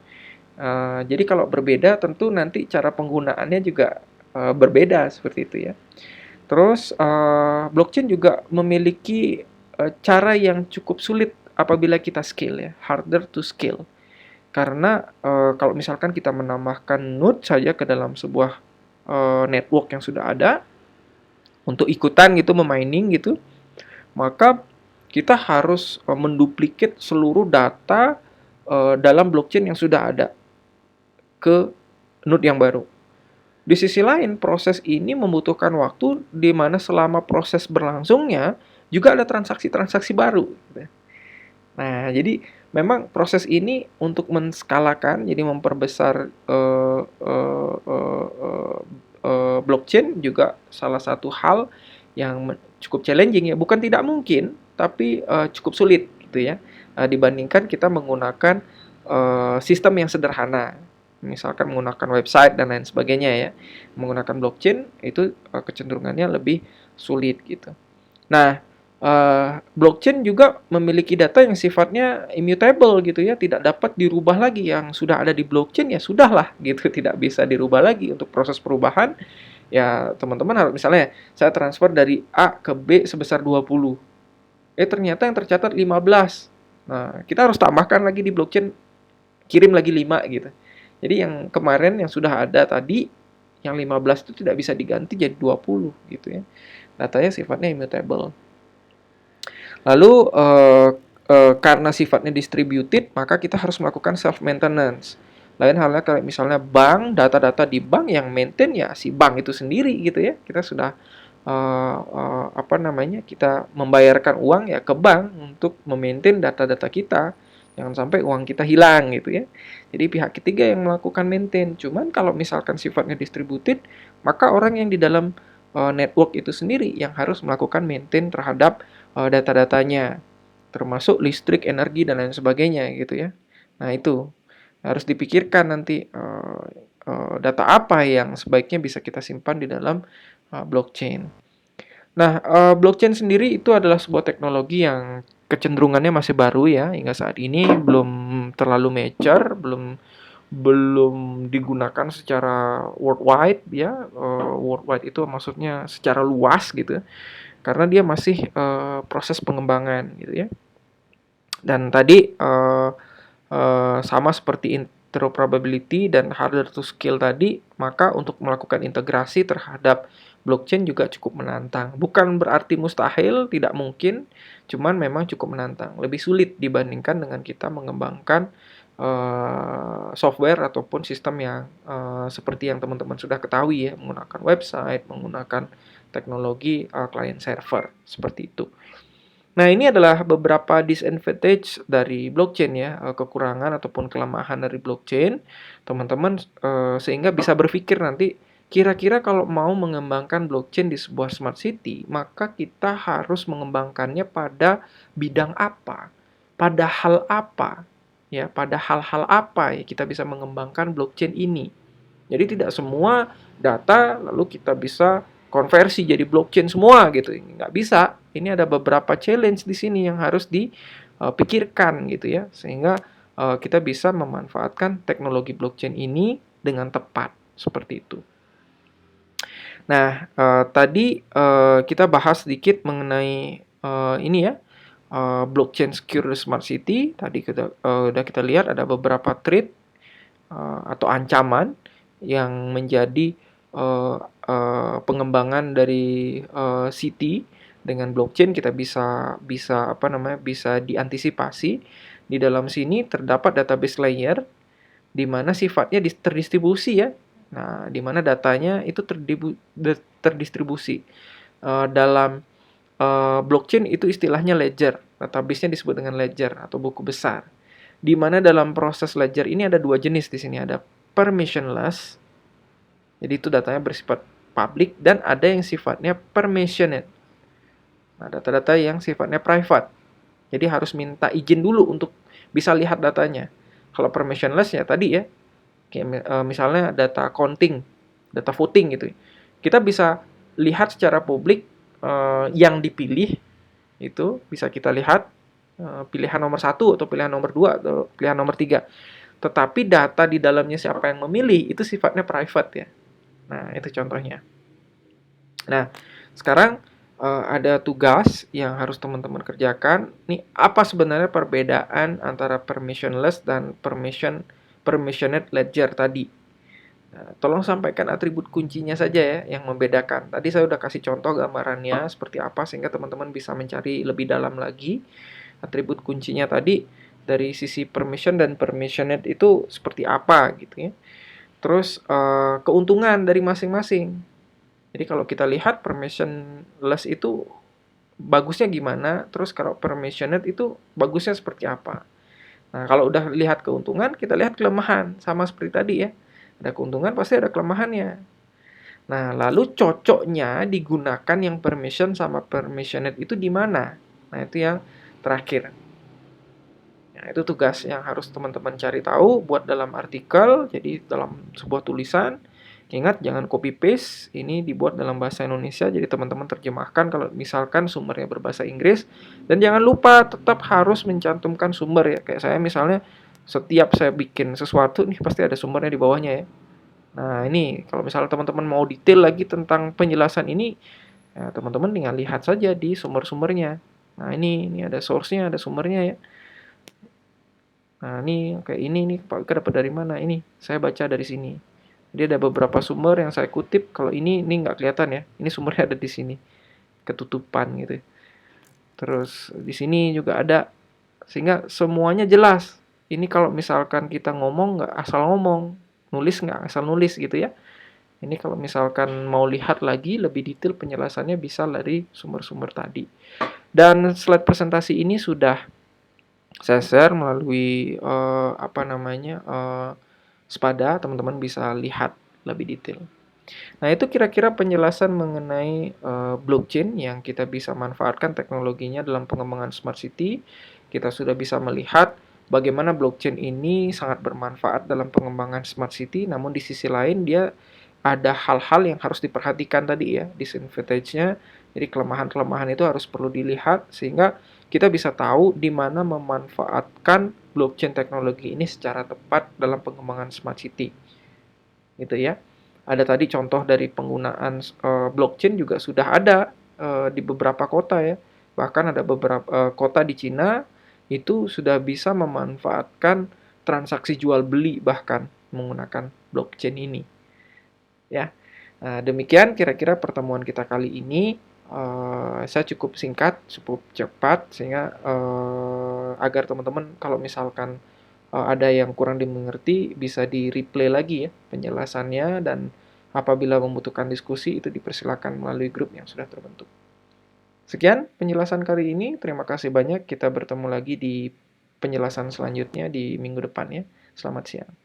Speaker 1: Jadi kalau berbeda tentu nanti cara penggunaannya juga berbeda seperti itu ya. Terus blockchain juga memiliki cara yang cukup sulit apabila kita scale ya, harder to scale. Karena kalau misalkan kita menambahkan node saja ke dalam sebuah network yang sudah ada untuk ikutan gitu memining gitu, maka kita harus menduplikat seluruh data dalam blockchain yang sudah ada ke node yang baru. Di sisi lain, proses ini membutuhkan waktu di mana selama proses berlangsungnya juga ada transaksi-transaksi baru. Nah, jadi memang proses ini untuk menskalakan, jadi memperbesar blockchain juga salah satu hal yang cukup challenging ya, bukan tidak mungkin, tapi cukup sulit gitu ya, dibandingkan kita menggunakan sistem yang sederhana, misalkan menggunakan website dan lain sebagainya ya. Menggunakan blockchain itu kecenderungannya lebih sulit gitu. Nah, blockchain juga memiliki data yang sifatnya immutable gitu ya, tidak dapat dirubah lagi. Yang sudah ada di blockchain ya sudahlah gitu, tidak bisa dirubah lagi. Untuk proses perubahan ya teman-teman harus, misalnya saya transfer dari A ke B sebesar 20. Ternyata yang tercatat 15. Nah, kita harus tambahkan lagi di blockchain, kirim lagi 5 gitu. Jadi yang kemarin yang sudah ada tadi, yang 15 itu tidak bisa diganti jadi 20 gitu ya. Datanya sifatnya immutable. Lalu karena sifatnya distributed, maka kita harus melakukan self maintenance. Lain halnya kalau misalnya bank, data-data di bank yang maintain ya si bank itu sendiri gitu ya. Kita sudah kita membayarkan uang ya ke bank untuk memaintain data-data kita. Jangan sampai uang kita hilang gitu ya. Jadi pihak ketiga yang melakukan maintain. Cuman kalau misalkan sifatnya distributed, maka orang yang di dalam network itu sendiri yang harus melakukan maintain terhadap data-datanya, termasuk listrik, energi, dan lain sebagainya gitu ya. Nah itu harus dipikirkan nanti data apa yang sebaiknya bisa kita simpan di dalam blockchain. Nah, blockchain sendiri itu adalah sebuah teknologi yang kecenderungannya masih baru ya, hingga saat ini belum terlalu mature, belum digunakan secara worldwide ya. Worldwide itu maksudnya secara luas gitu, karena dia masih proses pengembangan gitu ya. Dan tadi sama seperti interoperability dan harder to scale tadi, maka untuk melakukan integrasi terhadap blockchain juga cukup menantang. Bukan berarti mustahil, tidak mungkin, cuman memang cukup menantang. Lebih sulit dibandingkan dengan kita mengembangkan software ataupun sistem yang seperti yang teman-teman sudah ketahui ya, menggunakan website, menggunakan teknologi client server, seperti itu. Nah, ini adalah beberapa disadvantage dari blockchain ya, kekurangan ataupun kelemahan dari blockchain, teman-teman, sehingga bisa berpikir nanti, kira-kira kalau mau mengembangkan blockchain di sebuah smart city, maka kita harus mengembangkannya pada bidang apa? Pada hal apa? Ya, pada hal-hal apa ya kita bisa mengembangkan blockchain ini? Jadi tidak semua data lalu kita bisa konversi jadi blockchain semua gitu. Nggak bisa. Ini ada beberapa challenge di sini yang harus dipikirkan gitu ya. Sehingga kita bisa memanfaatkan teknologi blockchain ini dengan tepat. Seperti itu. Nah, tadi kita bahas sedikit mengenai ini ya. Blockchain Secure Smart City. Tadi udah kita lihat ada beberapa threat atau ancaman yang menjadi pengembangan dari city dengan blockchain. Kita bisa bisa diantisipasi. Di dalam sini terdapat database layer di mana sifatnya terdistribusi ya. Nah, di mana datanya itu terdistribusi. Dalam blockchain itu istilahnya ledger. Database-nya disebut dengan ledger atau buku besar. Di mana dalam proses ledger ini ada dua jenis di sini, ada permissionless. Jadi itu datanya bersifat public, dan ada yang sifatnya permissioned. Nah, data-data yang sifatnya private. Jadi harus minta izin dulu untuk bisa lihat datanya. Kalau permissionless ya tadi ya, kayak misalnya data counting, data voting gitu. Kita bisa lihat secara publik yang dipilih itu bisa kita lihat pilihan nomor 1 atau pilihan nomor 2 atau pilihan nomor 3. Tetapi data di dalamnya siapa yang memilih itu sifatnya private ya. Nah, itu contohnya. Nah, sekarang ada tugas yang harus teman-teman kerjakan. Nih, apa sebenarnya perbedaan antara permissionless dan permissioned ledger tadi? Nah, tolong sampaikan atribut kuncinya saja ya yang membedakan. Tadi saya udah kasih contoh gambarannya seperti apa sehingga teman-teman bisa mencari lebih dalam lagi. Atribut kuncinya tadi dari sisi permission dan permissioned itu seperti apa gitu ya. Terus keuntungan dari masing-masing. Jadi kalau kita lihat permissionless itu bagusnya gimana, terus kalau permissioned itu bagusnya seperti apa. Nah, kalau udah lihat keuntungan, kita lihat kelemahan. Sama seperti tadi ya. Ada keuntungan, pasti ada kelemahannya. Nah, lalu cocoknya digunakan yang permission sama permissioned itu di mana? Nah, itu yang terakhir. Nah, itu tugas yang harus teman-teman cari tahu buat dalam artikel, jadi dalam sebuah tulisan. Ingat, jangan copy paste, ini dibuat dalam bahasa Indonesia, jadi teman-teman terjemahkan kalau misalkan sumbernya berbahasa Inggris. Dan jangan lupa tetap harus mencantumkan sumber ya, kayak saya misalnya setiap saya bikin sesuatu, nih pasti ada sumbernya di bawahnya ya. Nah, ini kalau misalnya teman-teman mau detail lagi tentang penjelasan ini, ya, teman-teman tinggal lihat saja di sumber-sumbernya. Nah, ini ada source-nya, ada sumbernya ya. Nah, ini kayak ini nih, Pak Ika dapat dari mana? Ini saya baca dari sini. Jadi ada beberapa sumber yang saya kutip. Kalau ini nggak kelihatan ya. Ini sumbernya ada di sini, ketutupan gitu. Terus di sini juga ada, sehingga semuanya jelas. Ini kalau misalkan kita ngomong nggak asal ngomong, nulis nggak asal nulis gitu ya. Ini kalau misalkan mau lihat lagi lebih detail penjelasannya bisa dari sumber-sumber tadi. Dan slide presentasi ini sudah saya share melalui Spada, teman-teman bisa lihat lebih detail. Nah, itu kira-kira penjelasan mengenai blockchain yang kita bisa manfaatkan teknologinya dalam pengembangan smart city. Kita sudah bisa melihat bagaimana blockchain ini sangat bermanfaat dalam pengembangan smart city, namun di sisi lain dia ada hal-hal yang harus diperhatikan tadi ya, disadvantage-nya. Jadi kelemahan-kelemahan itu harus perlu dilihat sehingga kita bisa tahu di mana memanfaatkan blockchain teknologi ini secara tepat dalam pengembangan smart city. Gitu ya. Ada tadi contoh dari penggunaan blockchain juga sudah ada di beberapa kota ya. Bahkan ada beberapa kota di Cina itu sudah bisa memanfaatkan transaksi jual beli bahkan menggunakan blockchain ini. Ya. Nah, demikian kira-kira pertemuan kita kali ini. Saya cukup singkat, cukup cepat sehingga agar teman-teman kalau misalkan ada yang kurang dimengerti bisa di-replay lagi ya penjelasannya, dan apabila membutuhkan diskusi itu dipersilakan melalui grup yang sudah terbentuk. Sekian penjelasan kali ini, terima kasih banyak. Kita bertemu lagi di penjelasan selanjutnya di minggu depan ya. Selamat siang.